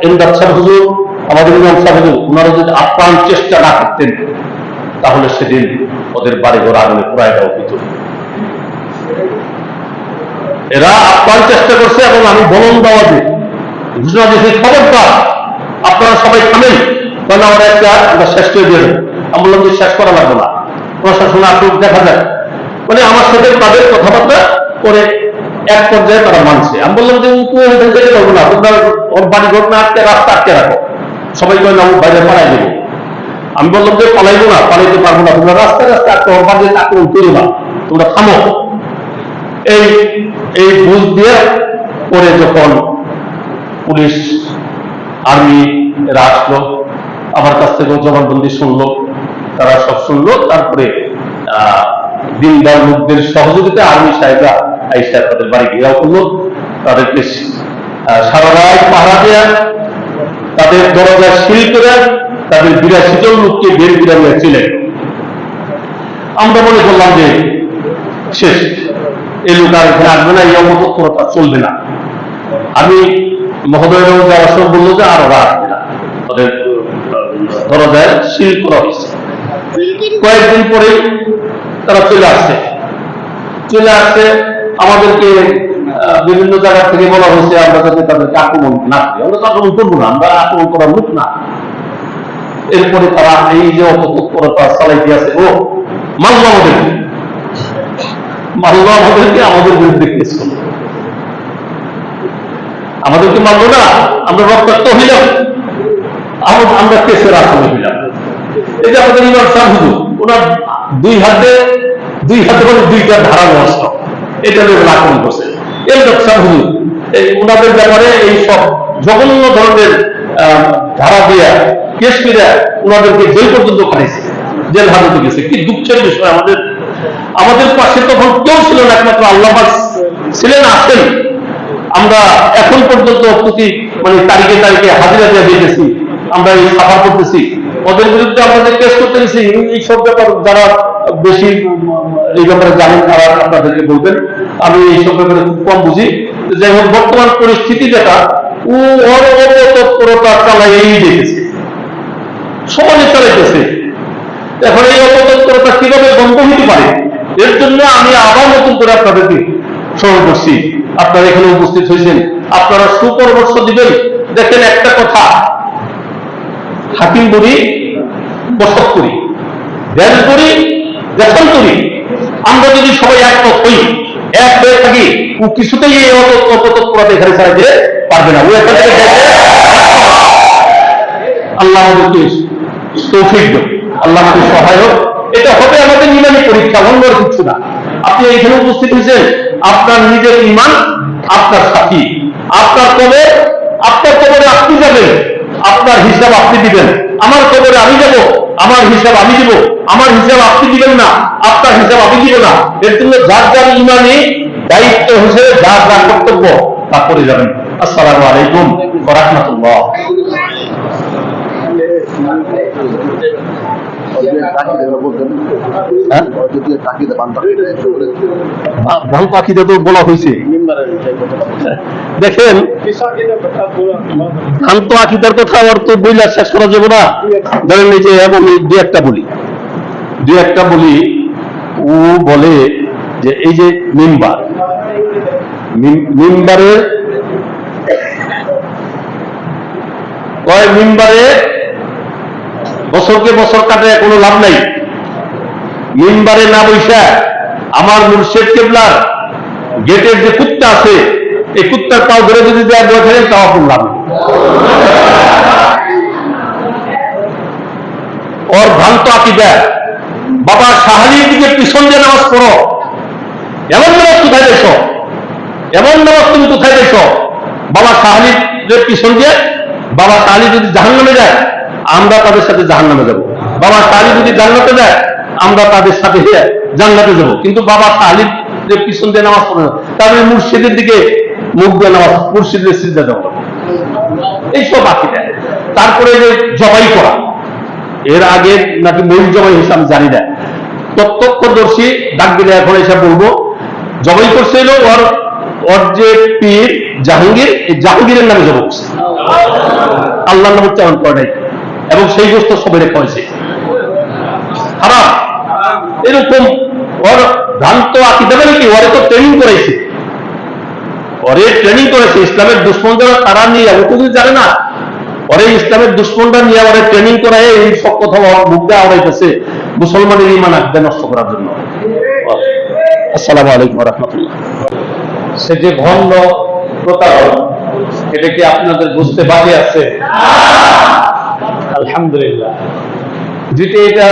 এমদাদ সাহেব হুজুর, আমাদের ইমাম সাহেব হুজুর, ওনারা যদি আপ্রাণ চেষ্টা না করতেন তাহলে সেদিন ওদের বাড়ি ঘর আগুনে পুরাই দেওয়া হইত। এরা আপ্রাণ চেষ্টা করছে এবং আমি বলন দেওয়া যে ঘোষণা দিয়েছি, খবরদার আপনারা সবাই থামেন, তাহলে আমরা শেষ করে দিয়ে দেবো। আমি বললাম যে শেষ করা লাগবে না, প্রশাসন আসুক, দেখা যায়। মানে আমার সাথে তাদের কথাবার্তা করে এক পর্যায়ে তারা মানছে। আমি বললাম যে যেতে পারবো না, তোমরা ওর বাড়ি ঘর না আটকে, রাস্তা আটকে রাখো, সবাই কয় না বাইরে পালাই দেবো। আমি বললাম যে পালাইবো না, পালাইতে পারবো না, তোমরা রাস্তায় আটকে, ওর বাড়িতে আক্রমণ করো না, তোমরা থামো। এই বুঝ দিয়ে পরে যখন পুলিশ আর্মি এরা আসলো, আমার কাছ থেকেও জবানবন্দি শুনলো, তারা সব শুনলো। তারপরে দিনদার লোকদের সহযোগিতায় আর্মি সাহেবরা আইসা তাদের বাড়ি ঘেরাও করলো, তাদেরকে সারা রাত পাহারা দেয়া, তাদের দরজা সিল করে তাদের 82 জন লোককে বের বিরামিয়া ছিলেন। আমরা মনে করলাম যে শেষ, এই লোক আর এখানে আসবে না, এই অমতৎপরতা চলবে না। আমি মহোদয়েরও যাওয়ার সময় বললো যে আর ওরা আসবে না, তাদের দরজায় সিল করা হয়েছে। কয়েকদিন পরেই তারা চলে আসছে। আমাদেরকে বিভিন্ন জায়গা থেকে বলা হয়েছে আমরা যাতে তাদেরকে আক্রমণ না করি, আমরা তো আক্রমণ করবো না, আমরা আক্রমণ করার লোক না। এরপরে তারা এই যে অপতৎপরতা চালাইতে আছে, ও মানল আমাদেরকে আমাদের বিরুদ্ধে কেস করল, আমাদেরকে মানল না, আমরা রক্তাক্ত হইলাম, আমরা কেসের আসামি হইলাম। এই যে আমাদের ইমাম সাহেব হুজুর, ওনার দুই হাতে মানে দুইটা ধারালো অস্ত্র, এটা নিয়ে আক্রমণ করছে। এই সাহেব হুজুর ওনাদের ব্যাপারে এই সব জঘন্য ধরনের ধারা দিয়া কেস করে ওনাদেরকে জেল পর্যন্ত খাটাইছে, জেল হাজতে গেছে। কি দুঃখের বিষয়, আমাদের পাশে তখন কেউ ছিল না, একমাত্র আল্লাহ ছিলেন, আছেন। আমরা এখন পর্যন্ত প্রতি মানে তারিখে হাজিরা দিয়ে দিয়েছি, আমরা এই সাফার করতেছি। ওদের বিরুদ্ধে আমরা যে কেস করতে গেছি, এই সব ব্যাপার যারা বেশি এই ব্যাপারে জানেন তারা আপনাদেরকে বলবেন, আমি এই সব ব্যাপারে খুব কম বুঝি। যাই হোক, বর্তমান পরিস্থিতি যেটা, ও অপতৎপরতা চালাইয়েই দেখেছে, সমাজে চালাইতেছে। এখন এই অপতৎপরতা কিভাবে বন্ধ হতে পারে, এর জন্য আমি আবার নতুন করে আপনাদেরকে স্মরণ করছি। আপনারা এখানে উপস্থিত হয়েছেন, আপনারা সুপরামর্শ দিবেন। দেখেন, একটা কথা, হাকিম বলি, বসত করি, দেশ করি, দেশন করি, আমরা যদি সবাই একমত হই, এক হয়ে থাকি, ও কিছুতেই এই অপতৎপরতা এখানে চালাইতে পারবে না। ও এখানে আল্লাহ আমাদেরকে তৌফিক দেন, আল্লাহ আমাদের সহায়ক। এটা হবে আমাদের ইমানি পরীক্ষা, অন্য কিছু না। আপনি এখানে উপস্থিত হয়েছেন, আপনার নিজের ইমান আপনার সাথী, আপনার কবরে আপনি যাবেন, আপনার হিসাব আপনি দিবেন। আমার কবরে আমি যাব, আমার হিসাব আমি দিব, আমার হিসাব আপনি দিবেন না, আপনার হিসাব আমি দিব না। এর জন্য যার যার ইমানি দায়িত্ব হিসেবে যার যার কর্তব্য তা করে যাবেন। আসসালামু আলাইকুম ওয়া রাহমাতুল্লাহ। ভ্রান্ত আকিদা তো বলা হয়েছে। দেখেন, ভ্রান্ত আকিদার কথা আর তো বইলা শেষ করা যাবে না। ধরেন এই যে এবং দু একটা বলি, ও বলে যে এই যে মিম্বারে বছরকে বছর কাটে, কোনো লাভ নাই। মিম্বারে না বৈশা আমার মুর্শিদ কেবলার গেটের যে কুত্তা আছে, এই কুত্তার পাও ধরে যদি দেওয়া দরকার, তাও আপনার লাভ। ওর ভ্রান্ত আকিদা, বাবা শাহালির দিকে পিছন দিয়ে নামাজ পড়ো, এমন নামাজ কোথায় দেখো, এমন নামাজ তুমি কোথায় দেখো? বাবা শাহালির পিছন দিয়ে, বাবা শাহালি যদি জাহান্নামে যায়, আমরা তাদের সাথে জাহান্নামে যাব। বাবা শাহালি যদি জান্নাতে যায়, আমরা তাদের সাথে জান্নাতে যাব। কিন্তু বাবা শাহালির যে পিছন দিয়ে নামাজ পড়ে না, তারপরে মুর্শিদের দিকে মুখ দিয়ে নামাজ, মুর্শিদের সিজদা দেওয়া, এইসব আকিদা। তারপরে যে জবাই করা, এর আগে নাকি মহিল জবাই হয়েছে আমি জানি না, প্রত্যক্ষদর্শী ডাক দিলে এখন এসব বলবো। জবাই করছে ওর যে পীর জাহাঙ্গীর, এই জাহাঙ্গীরের নামে জবাই করছে, আল্লাহর নামে উচ্চারণ করে নাই, এবং সেই গোস্ত সবাই রেখা হয়েছে হারাম। এরকম ওর ভ্রান্ত আকিদা কি, ওরে তো ট্রেনিং করেছে, ইসলামের দুশ্মন যারা তারা নিয়ে, ও তো জানে না, ওরে ইসলামের দুশ্মনরা নিয়ে ওরে ট্রেনিং করায় এই সব কথা মুখ দিয়ে আওড়াইতেছে মুসলমানের ঈমান আকীদা নষ্ট করার জন্য। আসসালামু আলাইকুম ওয়া রাহমাতুল্লাহ। সে যে ভণ্ড প্রতারক, এটা কি আপনাদের বুঝতে বাকি আছে? আলহামদুলিল্লাহ। যদি এটা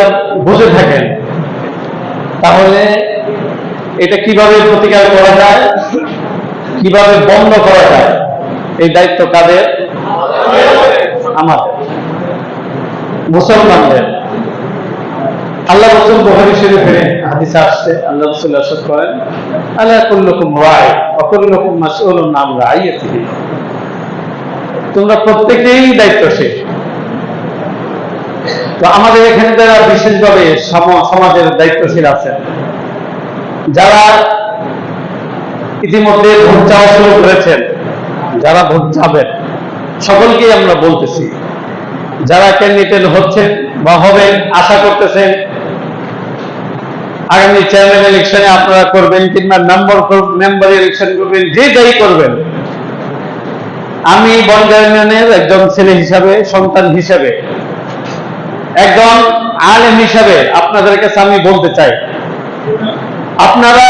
বুঝে থাকেন, তাহলে এটা কিভাবে প্রতিকার করা যায়, কিভাবে বন্ধ করা যায়, এই দায়িত্ব কাদের? আমাদের মুসলমানদের। আল্লাহ রাসূল বুখারী শরীফে হাদিসে আসছে, আল্লাহ রাসূল ইরশাদ করেন, আলা কুল্লুকুম রাই ওয়া কুল্লুকুম মাসউলুন আন রাইয়াতিহি, তোমরা প্রত্যেকেই দায়িত্বশীল। তো আমাদের এখানে যারা বিশেষভাবে সমাজের দায়িত্বশীল আছেন, যারা ইতিমধ্যে ভোট চাওয়া শুরু করেছেন, যারা ভোট চাবেন, সকলকেই আমরা বলতেছি, যারা ক্যান্ডিডেট হচ্ছেন বা হবেন, আশা করতেছেন আগামী চেয়ারম্যান ইলেকশনে আপনারা করবেন কিংবা মেম্বার ইলেকশন করবেন, যে যাই করবেন, আমি বনগাঁ ইউনিয়নের একজন ছেলে হিসাবে, সন্তান হিসাবে, একজন আলেম হিসাবে আপনাদের কাছে আমি বলতে চাই, আপনারা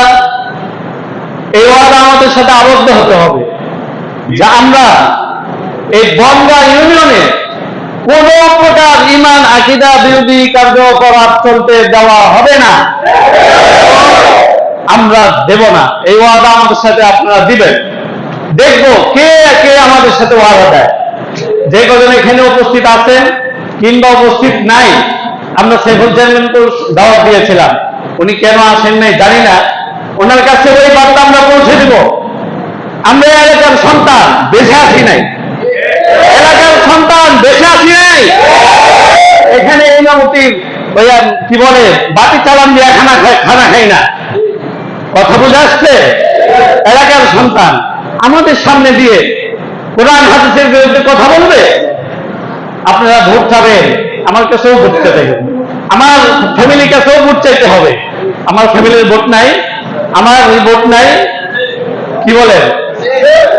এই ওয়াদা আমাদের সাথে আবদ্ধ হতে হবে যে আমরা এই বনগাঁ ইউনিয়নে কোন প্রকার ঈমান আকীদা বিরোধী কার্যকলাপ চলতে দেওয়া হবে না, আমরা দেব না। এই ওয়াদা আমাদের সাথে আপনারা দিবেন। দেখবো কে কে আমাদের সাথে ওয়াদা দেয়। যে কজন এখানে উপস্থিত আছেন কিংবা উপস্থিত নাই, আমরা সাইফুল চেয়ারম্যানকে দাওয়াত দিয়েছিলাম, উনি কেন আসেন নাই জানি না, ওনার কাছে ওই বার্তা আমরা পৌঁছে দিব। আমরা এলাকার সন্তান, বেঁচে আসি নাই, এলাকার সন্তান বেঁচে আসি নাই। এখানে ইমামতির কি বলে বাতি চালান দিয়ে খানা খাই না, কথা বুঝে আসছে? এলাকার সন্তান আমাদের সামনে দিয়ে কোরআন হাদিসের বিরুদ্ধে কথা বলবে। আপনারা ভোট চাবেন, আমার কাছেও ভোট চাইতে হবে, আমার ফ্যামিলির কাছেও ভোট চাইতে হবে। আমার ফ্যামিলির ভোট নাই, আমার ভোট নাই, কি বলেন?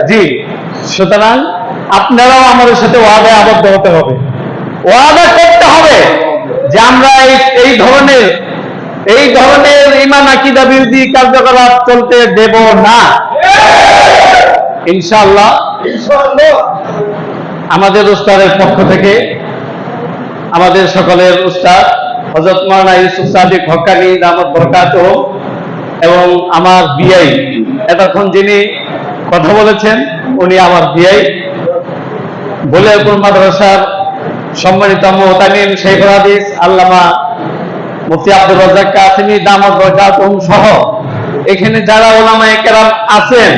জি, সুতরাং আপনারাও আমাদের সাথে ওয়াদায় আবদ্ধ হতে হবে, ওয়াদা করতে হবে যে আমরা এই ধরনের ঈমান আকীদা বিরোধী কার্যকলাপ চলতে দেব না। ইনশাআল্লাহ আমাদের উস্তাদের পক্ষ থেকে, আমাদের সকলের উস্তাদ হযরত মাওলানা ইউসুফ সাদিক হক্কানী দামাত বরকাতুহু এবং আমার বিআই এতক্ষণ যিনি কথা বলেছেন, উনি আমার বিআই, বলিয়াপুর মাদ্রাসার সম্মানিত মুহতামিম শেখুল হাদিস আল্লামা মুফতি আব্দুর রাজ্জাক কাসেমী দামাত বরকাতুহু সহ এখানে যারা উলামায়ে কেরাম আছেন,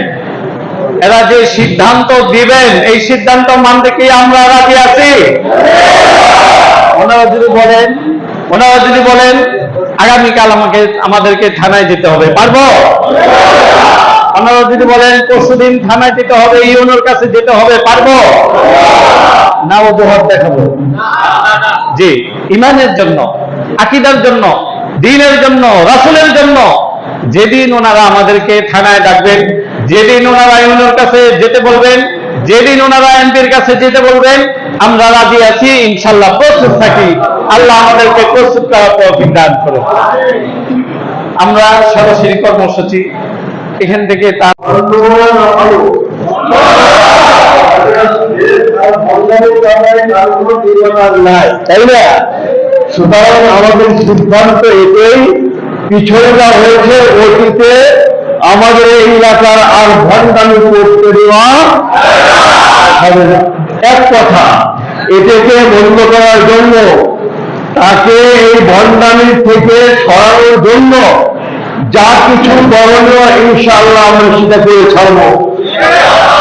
এরা যে সিদ্ধান্ত দিবেন এই সিদ্ধান্ত মানতে কি আমরা রাজি আছি? ওনারা যদি বলেন আগামীকাল আমাদেরকে থানায় যেতে হবে, পারবো? ওনারা যদি বলেন পরশুদিন থানায় যেতে হবে, ইউনোর কাছে যেতে হবে, পারবো? না অজুহাত দেখাবো? জি, ইমানের জন্য, আকীদার জন্য, দ্বীনের জন্য, রাসূলের জন্য যেদিন ওনারা আমাদেরকে থানায় ডাকবেন, যেদিন ওনারা ইউনোর কাছে যেতে বলবেন, যেদিন ওনারা এমপির কাছে যেতে বলবেন, আমরা রাজি আছি, ইনশাআল্লাহ প্রস্তুত থাকি। আল্লাহ আমাদেরকে প্রস্তুত করার তৌফিক দান করুন। আমরা সরাসরি কর্মসূচি এখান থেকে তাই না? সুতরাং আমাদের সিদ্ধান্ত এটাই, পিছনে যা হয়েছে অতীতে আমাদের এই এলাকার আর ভণ্ডামি করতে দেওয়া হবে না। এক কথা, এটাকে বন্ধ করার জন্য, তাকে এই ভণ্ডামি থেকে সরানোর জন্য যা কিছু করণীয় ইনশাআল্লাহ আমরা সেটা করে ছাড়ব।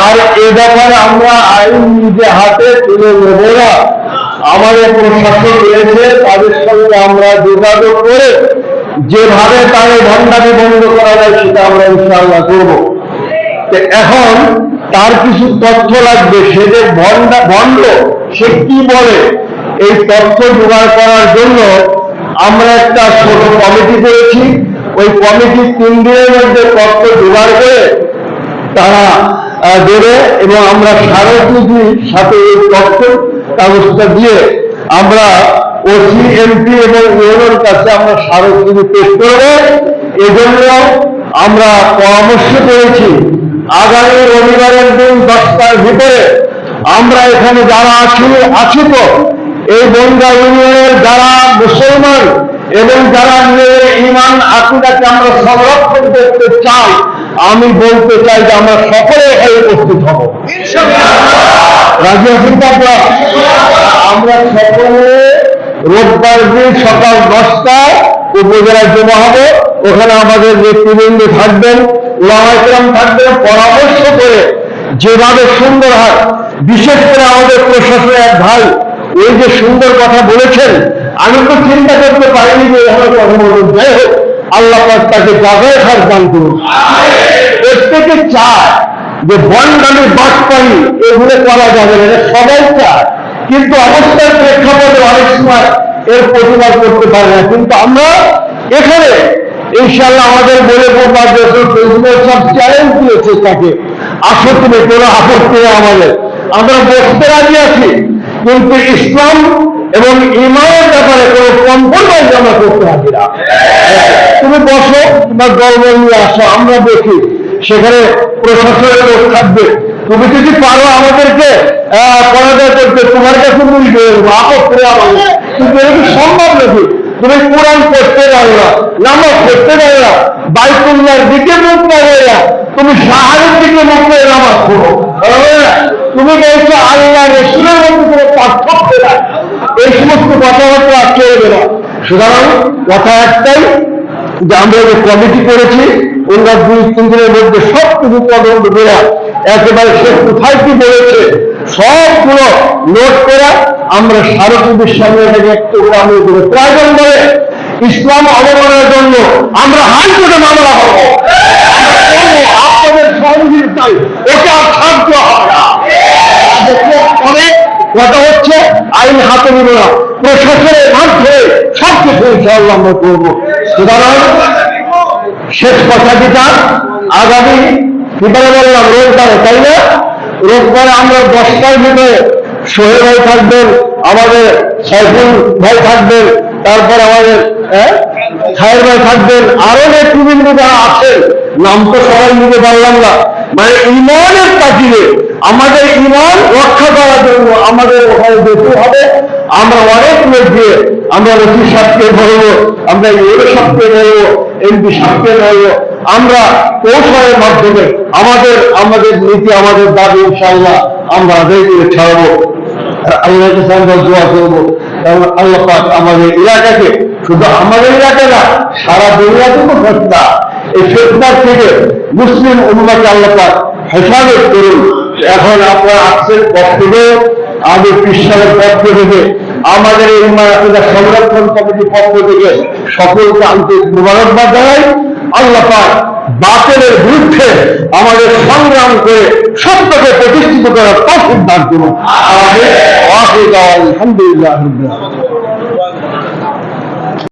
আর এ ব্যাপারে আমরা আইন নিজে হাতে তুলে নেব না। আমাদের প্রশাসন রয়েছে, তাদের সঙ্গে আমরা যোগাযোগ করে যেভাবে তাদের ভণ্ডামি বন্ধ করা যায় সেটা আমরা ইনশাআল্লাহ করব। এখন তার কিছু তথ্য লাগবে, সে যে ভণ্ড সে কি বলে, এই তথ্য জোগাড় করার জন্য আমরা একটা ছোট কমিটি করেছি। ওই কমিটি 3 দিনের মধ্যে তথ্য জোগাড় করে তারা দেবে এবং আমরা স্মারকলিপির সাথে এই তথ্য কাগজটা দিয়ে আমরা ওসি, এমপি এবং ইউনোর কাছে আমরা স্মারকলিপি পেশ করব। এজন্য আমরা পরামর্শ করেছি আগামী রবিবারের দিন 10টার ভিতরে আমরা এখানে যারা আছি তো এই বনগাঁ ইউনিয়নের যারা মুসলমান এবং যারা নিজেদের ঈমান আকীদাকে আমরা সংরক্ষণ করতে চাই, আমি বলতে চাই যে আমরা সকলে এখানে উপস্থিত হব। রাজি আছেন তো আপনারা? আমরা সকলে রোববার দিন সকাল 10টায় উপজেলায় জমা হবে। ওখানে আমাদের নেতৃবৃন্দ থাকবেন, ওলামায়ে কেরাম থাকবেন, পরামর্শ করে যেভাবে সুন্দর হয়। বিশেষ করে আমাদের প্রশাসনের এক ভাই ওই যে সুন্দর কথা বলেছেন, আমি তো চিন্তা করতে পারিনি যে এভাবে কথা বলবেন। যাই হোক, আল্লাহ পাক তাকে জাগায় খাস দান করুন। প্রত্যেকে চায় যে বন্ডামি বাটপাড়ি এগুলো করা যাবে না, এটা সবাই চায়, কিন্তু অবস্থার প্রেক্ষাপটে অনেক সময় এর প্রতিবাদ করতে পারে না। কিন্তু আমরা এখানে ইনশাআল্লাহ আমাদের বলে সব চ্যালেঞ্জ দিয়েছে তাকে, আসো তুমি, কোনো আপত্তি নেই আমাদের, আমরা বসতে রাজি আছি, কিন্তু ইসলাম এবং ইমানের ব্যাপারে কোনো কম্প্রোমাইজ আমরা করতে রাজি না। তুমি বসো, তোমার দলবল নিয়ে আসো, আমরা দেখি, সেখানে প্রশাসনের লোক থাকবে। তুমি যদি পারো আমাদেরকে পরাজয় করতে, তোমার কাছে বুঝবে আপত্তি আমাদের, কিন্তু এটা কি সম্ভব নাকি? তুমি কোরআন পড়তে পারো না, নামাজ পড়তে পারো না, বাইতুল্লাহর দিকে মুখ পাবে না, তুমি শাহারের দিকে মুখ করে নামাজ পড়ো, তুমি বলছো আল্লাহ রসুলের মধ্যে কোনো পার্থক্য নাই, এই সমস্ত কথাবার্তা চলবে না। সুতরাং কথা একটাই যে আমরা যে কমিটি করেছি, ওনারা 2-3 দিনের মধ্যে সবটুকু তদন্ত করে একেবারে সে কোথায় কি বলেছে সবগুলো নোট করা আমরা সারকুবির সামনে থেকে একটু আমি করে প্রয়োজন বলে ইসলাম অবমাননার জন্য আমরা হাইকোর্টে মামলা করবো। আপনাদের সহযোগিতায় ওটা সাহায্য হয় না। অনেক কথা হচ্ছে, আইন হাতে নিব না, প্রশাসনের মাধ্যমে সবকিছু ইনশাআল্লাহ আমরা করবো। সুতরাং শেষ কথা যেটা, আগামী কিভাবে বললাম রোববারে, তাই না? রোববারে আমরা 10টার ভিতরে সোহেল ভাই থাকবেন, আমাদের সাইফুল ভাই থাকবেন, তারপর আমাদের খায়ের ভাই থাকবেন, আরো নেতৃবৃন্দ যারা আছেন, নাম তো সবাই নিতে পারলাম না। মানে ইমানের তাকিয়ে আমাদের ইমান রক্ষা করার জন্য আমাদের ওখানে যেতে হবে। আমরা অনেক লোক দিয়ে আমরা ওসি সাহেবকে ধরবো, আমরা এর সাথে ধরবো, এমপি সাহেবকে ধরবো, আমরা কৌশলের মাধ্যমে আমাদের নীতি, আমাদের দাবি ইনশাআল্লাহ আমরা আদায় করে ছাড়বো। আল্লাহকে আমরা দোয়া করবো, আল্লাহ পাক আমাদের এলাকাকে, শুধু আমাদের এলাকা না, সারা দুনিয়াতে তো ফেতনা, এই ফেতনার থেকে মুসলিম উম্মাহকে আল্লাহ পাক হেফাজত করুন। এখন আপনারা আসছেন পক্ষ থেকে, আমি কৃষ্ণের পক্ষ থেকে, আমাদের এই সংরক্ষণ কমিটির পক্ষ থেকে সকলকে আন্তরিক মোবারকবাদ জানাই। আল্লাহ পাক বাতিলের বিরুদ্ধে আমাদের সংগ্রাম করে সত্যকে প্রতিষ্ঠিত করার তৌফিক দান করুন। আলহামদুলিল্লাহ।